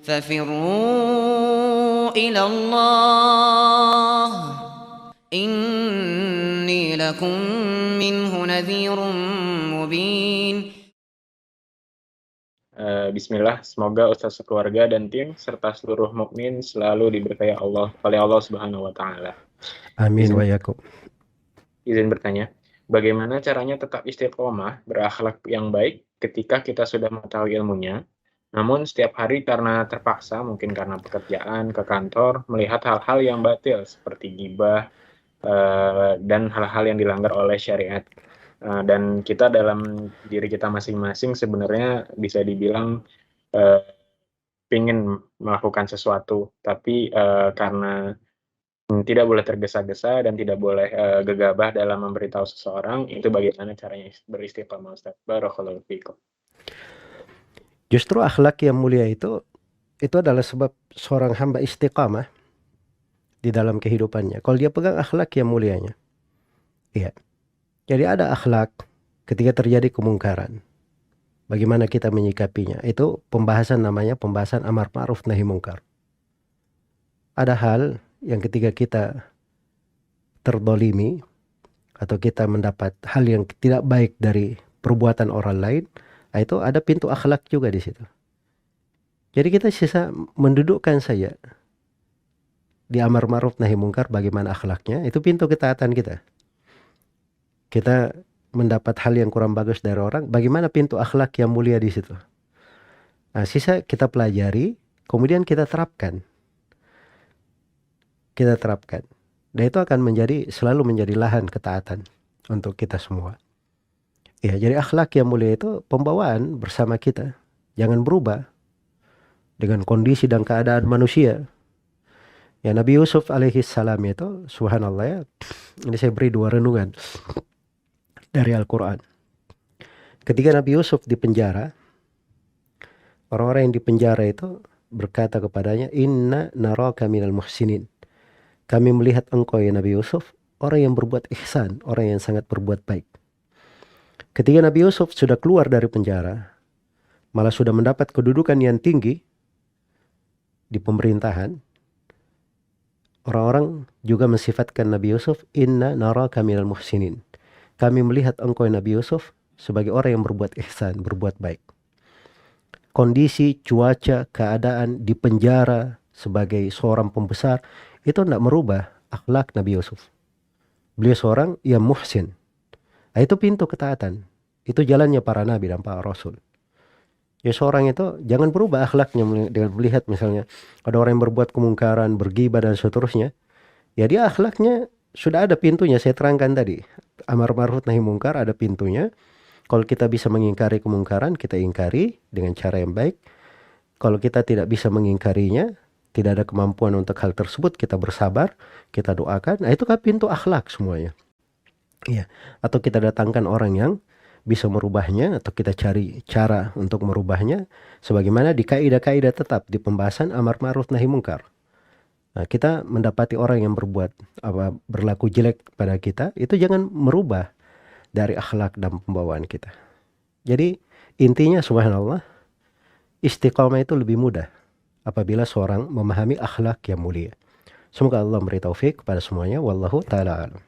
ففروا إلى الله إني لكم منه نذير مبين. Bismillah, semoga Ustaz sekeluarga dan tim serta seluruh mukmin selalu diberkahi Allah oleh Allah Subhanahu wa taala. Amin wa yakum. Izin bertanya, bagaimana caranya tetap istiqomah berakhlak yang baik ketika kita sudah mengetahui ilmunya, namun setiap hari karena terpaksa, mungkin karena pekerjaan, ke kantor, melihat hal-hal yang batil seperti ghibah dan hal-hal yang dilanggar oleh syariat. Dan kita dalam diri kita masing-masing sebenarnya bisa dibilang ingin melakukan sesuatu, tapi karena tidak boleh tergesa-gesa dan tidak boleh gegabah dalam memberitahu seseorang, itu bagaimana caranya beristiqomah, Ustaz? Barakallahu fiikum. Justru akhlak yang mulia itu adalah sebab seorang hamba istiqamah di dalam kehidupannya. Kalau dia pegang akhlak yang mulianya. Iya. Jadi ada akhlak ketika terjadi kemungkaran. Bagaimana kita menyikapinya? Itu pembahasan namanya pembahasan amar ma'ruf nahi mungkar. Ada hal yang ketika kita terdolimi atau kita mendapat hal yang tidak baik dari perbuatan orang lain, itu ada pintu akhlak juga di situ. Jadi kita sisa mendudukkan saja di amar ma'ruf nahi mungkar bagaimana akhlaknya, itu pintu ketaatan kita. Kita mendapat hal yang kurang bagus dari orang, bagaimana pintu akhlak yang mulia di situ. Nah, sisa kita pelajari, kemudian kita terapkan. Dan itu akan selalu menjadi lahan ketaatan untuk kita semua. Ya, jadi akhlak yang mulia itu pembawaan bersama kita. Jangan berubah dengan kondisi dan keadaan manusia. Ya, Nabi Yusuf alaihi salam itu, subhanallah ya, ini saya beri 2 renungan dari Al-Quran. Ketika Nabi Yusuf di penjara, orang-orang yang di penjara itu berkata kepadanya, "Inna naraka minal muhsinin." Kami melihat engkau ya Nabi Yusuf, orang yang berbuat ihsan, orang yang sangat berbuat baik. Ketika Nabi Yusuf sudah keluar dari penjara, malah sudah mendapat kedudukan yang tinggi di pemerintahan, orang-orang juga mensifatkan Nabi Yusuf, "Inna naraka minal muhsinin." Kami melihat engkau ya Nabi Yusuf sebagai orang yang berbuat ihsan, berbuat baik. Kondisi, cuaca, keadaan di penjara sebagai seorang pembesar itu tidak merubah akhlak Nabi Yusuf. Beliau seorang yang muhsin. Nah, itu pintu ketaatan. Itu jalannya para nabi dan para rasul. Ya, seorang itu jangan berubah akhlaknya dengan melihat misalnya ada orang yang berbuat kemungkaran, berghibah dan seterusnya. Ya, dia akhlaknya sudah ada pintunya, saya terangkan tadi. Amar ma'ruf nahi mungkar ada pintunya. Kalau kita bisa mengingkari kemungkaran, kita ingkari dengan cara yang baik. Kalau kita tidak bisa mengingkarinya, tidak ada kemampuan untuk hal tersebut, kita bersabar, kita doakan. Nah, itu kan pintu akhlak semuanya. Iya. Atau kita datangkan orang yang bisa merubahnya, atau kita cari cara untuk merubahnya, sebagaimana di kaidah-kaidah tetap di pembahasan amar ma'ruf nahi mungkar. Nah, kita mendapati orang yang berlaku jelek pada kita, itu jangan merubah dari akhlak dan pembawaan kita. Jadi intinya subhanallah, istiqamah itu lebih mudah apabila seorang memahami akhlak yang mulia. Semoga Allah memberi taufik kepada semuanya. Wallahu ta'ala alam.